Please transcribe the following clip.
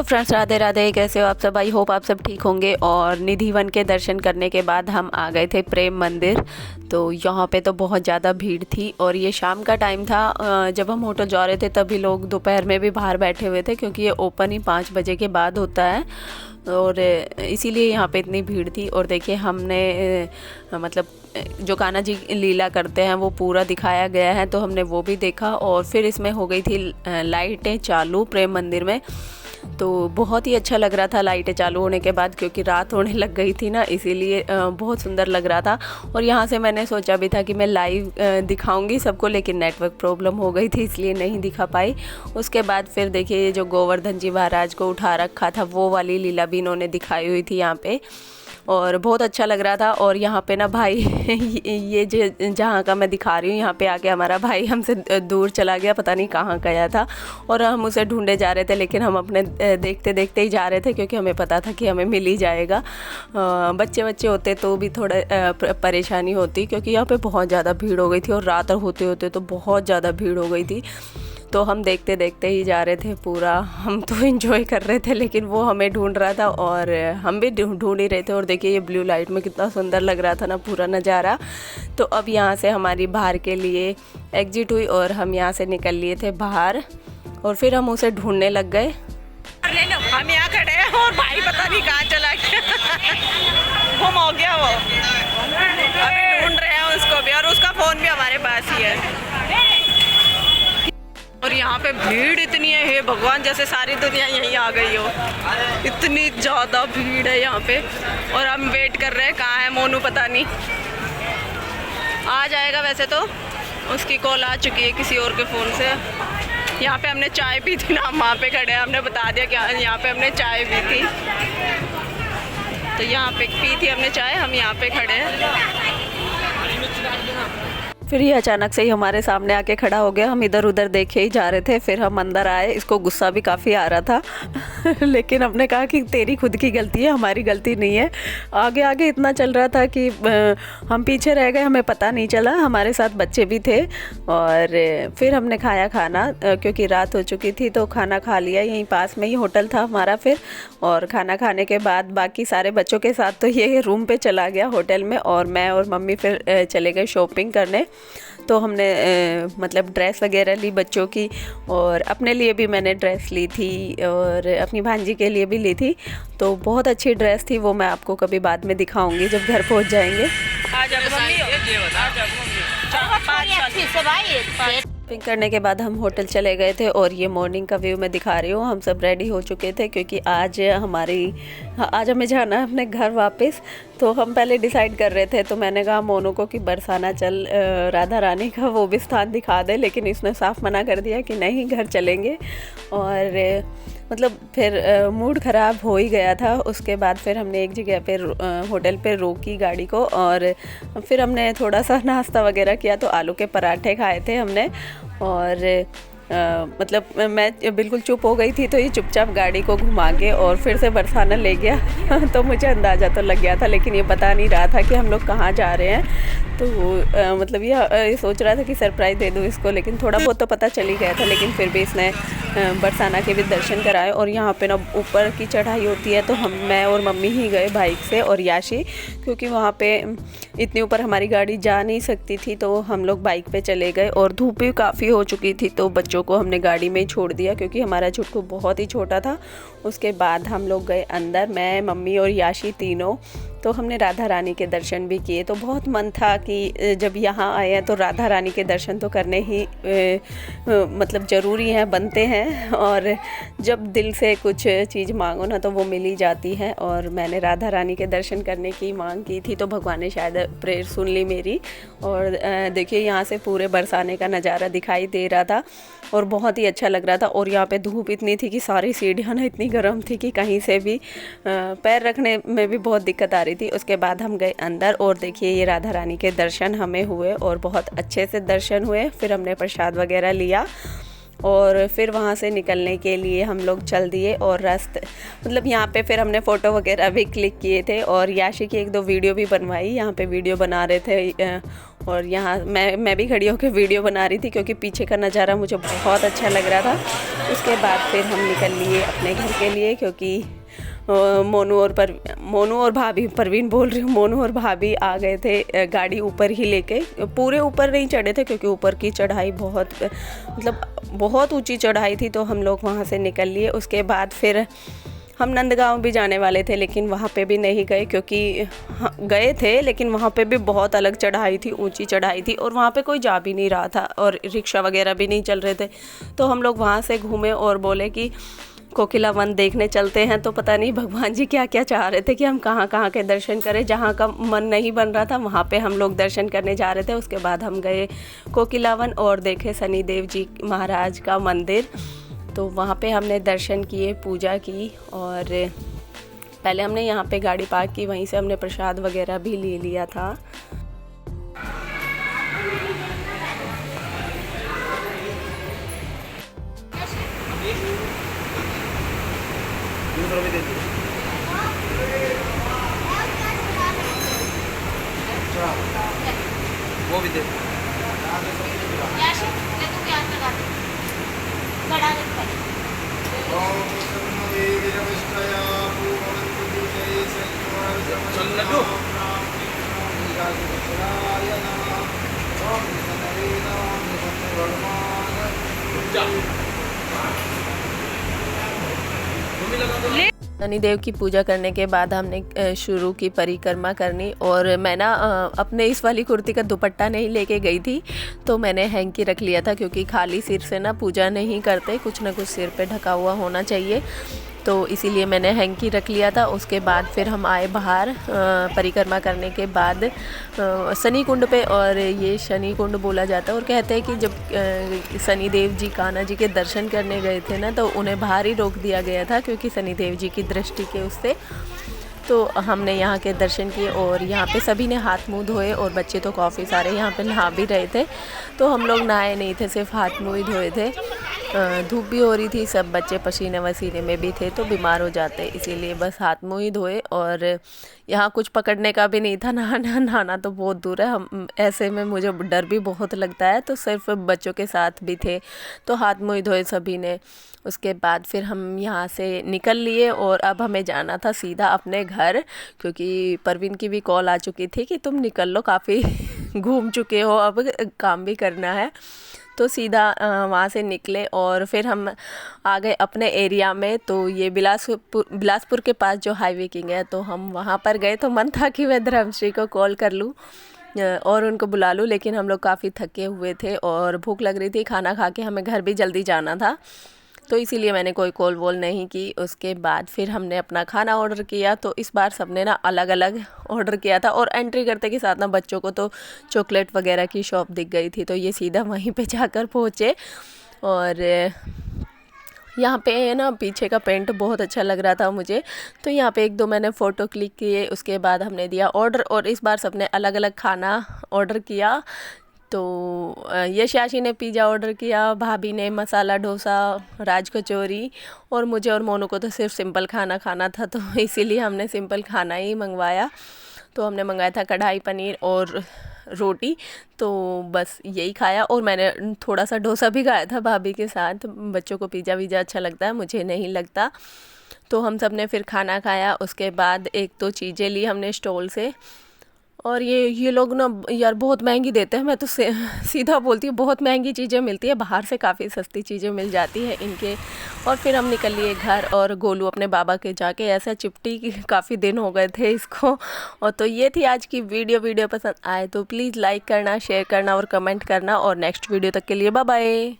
Hello friends, Radhe Radhe. कैसे हो आप सब? आई होप आप सब ठीक होंगे। और निधि वन के दर्शन करने के बाद हम आ गए थे प्रेम मंदिर। तो यहाँ पे तो बहुत ज़्यादा भीड़ थी और ये शाम का टाइम था। जब हम होटल जा रहे थे तभी लोग दोपहर में भी बाहर बैठे हुए थे, क्योंकि ये ओपन ही 5 बजे के बाद होता है और इसीलिए यहाँ पे इतनी भीड़ थी। और देखिए हमने मतलब जो कान्हा जी लीला करते हैं वो पूरा दिखाया गया है, तो हमने वो भी देखा। और फिर इसमें हो गई थी लाइटें चालू प्रेम मंदिर में, तो बहुत ही अच्छा लग रहा था लाइटें चालू होने के बाद, क्योंकि रात होने लग गई थी ना, इसीलिए बहुत सुंदर लग रहा था। और यहाँ से मैंने सोचा भी था कि मैं लाइव दिखाऊंगी सबको, लेकिन नेटवर्क प्रॉब्लम हो गई थी इसलिए नहीं दिखा पाई। उसके बाद फिर देखिए ये जो गोवर्धन जी महाराज को उठा रखा था वो वाली लीला भी इन्होंने दिखाई हुई थी यहाँ पे, और बहुत अच्छा लग रहा था। और यहाँ पे ना भाई ये जहाँ का मैं दिखा रही हूँ, यहाँ पे आके हमारा भाई हमसे दूर चला गया, पता नहीं कहाँ गया था। और हम उसे ढूंढे जा रहे थे, लेकिन हम अपने देखते देखते ही जा रहे थे, क्योंकि हमें पता था कि हमें मिल ही जाएगा। बच्चे होते तो भी थोड़ा परेशानी होती, क्योंकि यहाँ पे बहुत ज़्यादा भीड़ हो गई थी और रात होते होते तो बहुत ज़्यादा भीड़ हो गई थी। तो हम देखते देखते ही जा रहे थे पूरा, हम तो एंजॉय कर रहे थे, लेकिन वो हमें ढूंढ रहा था और हम भी ढूंढ ही रहे थे। और देखिए ये ब्लू लाइट में कितना सुंदर लग रहा था ना पूरा नज़ारा। तो अब यहाँ से हमारी बाहर के लिए एग्जिट हुई और हम यहाँ से निकल लिए थे बाहर, और फिर हम उसे ढूंढने लग गए। हम यहाँ खड़े हैं और भाई पता नहीं कहाँ चला गया, गुम हो गया वो। अभी ढूंढ रहे हैं उसको भी, और उसका फ़ोन भी हमारे पास ही है। और यहाँ पे भीड़ इतनी है, हे भगवान, जैसे सारी दुनिया यहीं आ गई हो। इतनी ज़्यादा भीड़ है यहाँ पे, और हम वेट कर रहे हैं कहाँ है मोनू, पता नहीं आ जाएगा। वैसे तो उसकी कॉल आ चुकी है किसी और के फ़ोन से। यहाँ पे हमने चाय पी थी ना, हम वहाँ पे खड़े हैं, हमने बता दिया कि यहाँ पे हमने चाय पी थी। तो यहाँ पे पी थी हमने चाय, हम यहाँ पे खड़े हैं। फिर ये अचानक से ही हमारे सामने आके खड़ा हो गया। हम इधर उधर देखे ही जा रहे थे, फिर हम अंदर आए। इसको गुस्सा भी काफ़ी आ रहा था लेकिन हमने कहा कि तेरी खुद की गलती है, हमारी गलती नहीं है। आगे आगे इतना चल रहा था कि हम पीछे रह गए, हमें पता नहीं चला। हमारे साथ बच्चे भी थे। और फिर हमने खाया खाना, क्योंकि रात हो चुकी थी, तो खाना खा लिया। यहीं पास में ही होटल था हमारा। फिर और खाना खाने के बाद बाकी सारे बच्चों के साथ तो ये रूम पे चला गया होटल में, और मैं और मम्मी फिर चले गए शॉपिंग करने। तो हमने मतलब ड्रेस वगैरह ली बच्चों की, और अपने लिए भी मैंने ड्रेस ली थी, और अपनी भांजी के लिए भी ली थी। तो बहुत अच्छी ड्रेस थी, वो मैं आपको कभी बाद में दिखाऊंगी जब घर पहुंच जाएंगे। शॉपिंग करने के बाद हम होटल चले गए थे, और ये मॉर्निंग का व्यू मैं दिखा रही हूँ। हम सब रेडी हो चुके थे, क्योंकि आज हमें जाना है अपने घर वापस। तो हम पहले डिसाइड कर रहे थे, तो मैंने कहा मोनू को कि बरसाना चल, राधा रानी का वो भी स्थान दिखा दे, लेकिन इसने साफ मना कर दिया कि नहीं, घर चलेंगे। और मतलब फिर मूड ख़राब हो ही गया था। उसके बाद फिर हमने एक जगह पे होटल पे रोकी गाड़ी को, और फिर हमने थोड़ा सा नाश्ता वगैरह किया। तो आलू के पराठे खाए थे हमने, और मतलब मैं बिल्कुल चुप हो गई थी, तो ये चुपचाप गाड़ी को घुमा के और फिर से बरसाना ले गया तो मुझे अंदाज़ा तो लग गया था, लेकिन ये बता नहीं रहा था कि हम लोग कहाँ जा रहे हैं। तो मतलब ये सोच रहा था कि सरप्राइज़ दे दूँ इसको, लेकिन थोड़ा बहुत तो पता चल ही गया था। लेकिन फिर भी इसने बरसाना के भी दर्शन कराए। और यहाँ पे ना ऊपर की चढ़ाई होती है, तो मैं और मम्मी ही गए बाइक से, और याशी, क्योंकि वहाँ पे इतने ऊपर हमारी गाड़ी जा नहीं सकती थी, तो हम लोग बाइक पे चले गए। और धूप भी काफ़ी हो चुकी थी, तो बच्चों को हमने गाड़ी में ही छोड़ दिया, क्योंकि हमारा छुटकू बहुत ही छोटा था। उसके बाद हम लोग गए अंदर, मैं, मम्मी और याशी तीनों। तो हमने राधा रानी के दर्शन भी किए। तो बहुत मन था कि जब यहाँ आए हैं तो राधा रानी के दर्शन तो करने ही मतलब ज़रूरी हैं, बनते हैं। और जब दिल से कुछ चीज़ मांगो ना, तो वो मिल ही जाती है। और मैंने राधा रानी के दर्शन करने की मांग की थी, तो भगवान ने शायद प्रेयर सुन ली मेरी। और देखिए यहाँ से पूरे बरसाने का नज़ारा दिखाई दे रहा था, और बहुत ही अच्छा लग रहा था। और यहाँ पे धूप इतनी थी कि सारी सीढ़ियाँ ना इतनी गर्म थी कि कहीं से भी पैर रखने में भी बहुत दिक्कत आ रही थी। उसके बाद हम गए अंदर, और देखिए ये राधा रानी के दर्शन हमें हुए, और बहुत अच्छे से दर्शन हुए। फिर हमने प्रसाद वगैरह लिया, और फिर वहाँ से निकलने के लिए हम लोग चल दिए। और रास्ते मतलब यहाँ पे फिर हमने फ़ोटो वगैरह भी क्लिक किए थे, और याशी की 1-2 वीडियो भी बनवाई। यहाँ पे वीडियो बना रहे थे और यहाँ मैं भी खड़ी होकर वीडियो बना रही थी क्योंकि पीछे का नज़ारा मुझे बहुत अच्छा लग रहा था। उसके बाद फिर हम निकल लिए अपने घर के लिए, क्योंकि मोनू और भाभी, परवीन बोल रही हूँ, मोनू और भाभी आ गए थे गाड़ी ऊपर ही लेके। पूरे ऊपर नहीं चढ़े थे क्योंकि ऊपर की चढ़ाई बहुत ऊंची चढ़ाई थी, तो हम लोग वहाँ से निकल लिए। उसके बाद फिर हम नंदगांव भी जाने वाले थे, लेकिन वहाँ पे भी नहीं गए क्योंकि गए थे लेकिन वहाँ पे भी बहुत अलग चढ़ाई थी, ऊंची चढ़ाई थी, और वहाँ पे कोई जा भी नहीं रहा था और रिक्शा वगैरह भी नहीं चल रहे थे। तो हम लोग वहाँ से घूमे और बोले कि कोकिला वन देखने चलते हैं। तो पता नहीं भगवान जी क्या क्या चाह रहे थे कि हम कहाँ कहाँ के दर्शन करें। जहाँ का मन नहीं बन रहा था वहाँ पे हम लोग दर्शन करने जा रहे थे। उसके बाद हम गए कोकिला वन और देखे शनिदेव जी महाराज का मंदिर। तो वहाँ पे हमने दर्शन किए, पूजा की, और पहले हमने यहाँ पे गाड़ी पार्क की, वहीं से हमने प्रसाद वगैरह भी ले लिया था। वो भी दे शनिदेव की पूजा करने के बाद हमने शुरू की परिक्रमा करनी। और मैं ना अपने इस वाली कुर्ती का दुपट्टा नहीं लेके गई थी, तो मैंने हैंकी रख लिया था क्योंकि खाली सिर से ना पूजा नहीं करते, कुछ ना कुछ सिर पे ढका हुआ होना चाहिए, तो इसीलिए मैंने हैंकी रख लिया था। उसके बाद फिर हम आए बाहर परिक्रमा करने के बाद शनि कुंड पे, और ये शनि कुंड बोला जाता है। और कहते हैं कि जब शनिदेव जी कान्हा जी के दर्शन करने गए थे ना, तो उन्हें बाहर ही रोक दिया गया था क्योंकि शनिदेव जी की दृष्टि के उससे। तो हमने यहाँ के दर्शन किए और यहाँ पे सभी ने हाथ मुँह धोए, और बच्चे तो काफ़ी सारे यहाँ पे नहा भी रहे थे। तो हम लोग नहाए नहीं थे, सिर्फ हाथ मुँह ही धोए थे। धूप भी हो रही थी, सब बच्चे पसीने वसीने में भी थे तो बीमार हो जाते, इसीलिए बस हाथ मुँह ही धोए। और यहाँ कुछ पकड़ने का भी नहीं था, नहाना तो बहुत दूर है, हम ऐसे में मुझे डर भी बहुत लगता है, तो सिर्फ बच्चों के साथ भी थे तो हाथ मुँह ही धोए सभी ने। उसके बाद फिर हम यहाँ से निकल लिए और अब हमें जाना था सीधा अपने घर, क्योंकि परवीन की भी कॉल आ चुकी थी कि तुम निकल लो, काफ़ी घूम चुके हो, अब काम भी करना है। तो सीधा वहाँ से निकले और फिर हम आ गए अपने एरिया में। तो ये बिलासपुर के पास जो हाईवे किंग है, तो हम वहाँ पर गए। तो मन था कि मैं धर्मश्री को कॉल कर लूँ और उनको बुला लूँ, लेकिन हम लोग काफ़ी थके हुए थे और भूख लग रही थी, खाना खा के हमें घर भी जल्दी जाना था, तो इसीलिए मैंने कोई कॉल वॉल नहीं की। उसके बाद फिर हमने अपना खाना ऑर्डर किया। तो इस बार सबने ना अलग अलग ऑर्डर किया था, और एंट्री करते के साथ ना बच्चों को तो चॉकलेट वगैरह की शॉप दिख गई थी, तो ये सीधा वहीं पे जाकर पहुँचे। और यहाँ पे ना पीछे का पेंट बहुत अच्छा लग रहा था मुझे, तो यहाँ पे 1-2 मैंने फ़ोटो क्लिक किए। उसके बाद हमने दिया ऑर्डर, और इस बार सबने अलग अलग खाना ऑर्डर किया। तो यशाशी ने पिज़्ज़ा ऑर्डर किया, भाभी ने मसाला डोसा, राज कचौरी, और मुझे और मोनू को तो सिर्फ सिंपल खाना खाना था, तो इसीलिए हमने सिंपल खाना ही मंगवाया। तो हमने मंगाया था कढ़ाई पनीर और रोटी, तो बस यही खाया। और मैंने थोड़ा सा डोसा भी खाया था भाभी के साथ, बच्चों को पिज़्ज़ा वीज़ा अच्छा लगता है, मुझे नहीं लगता। तो हम सब ने फिर खाना खाया। उसके बाद 1-2 चीज़ें ली हमने स्टॉल से, और ये लोग ना यार बहुत महंगी देते हैं, मैं तो सीधा बोलती हूँ, बहुत महंगी चीज़ें मिलती है, बाहर से काफ़ी सस्ती चीज़ें मिल जाती है इनके। और फिर हम निकल लिए घर, और गोलू अपने बाबा के जाके ऐसा चिपटी कि काफ़ी दिन हो गए थे इसको। और तो ये थी आज की वीडियो पसंद आए तो प्लीज़ लाइक करना, शेयर करना और कमेंट करना, और नेक्स्ट वीडियो तक के लिए बाय बाय।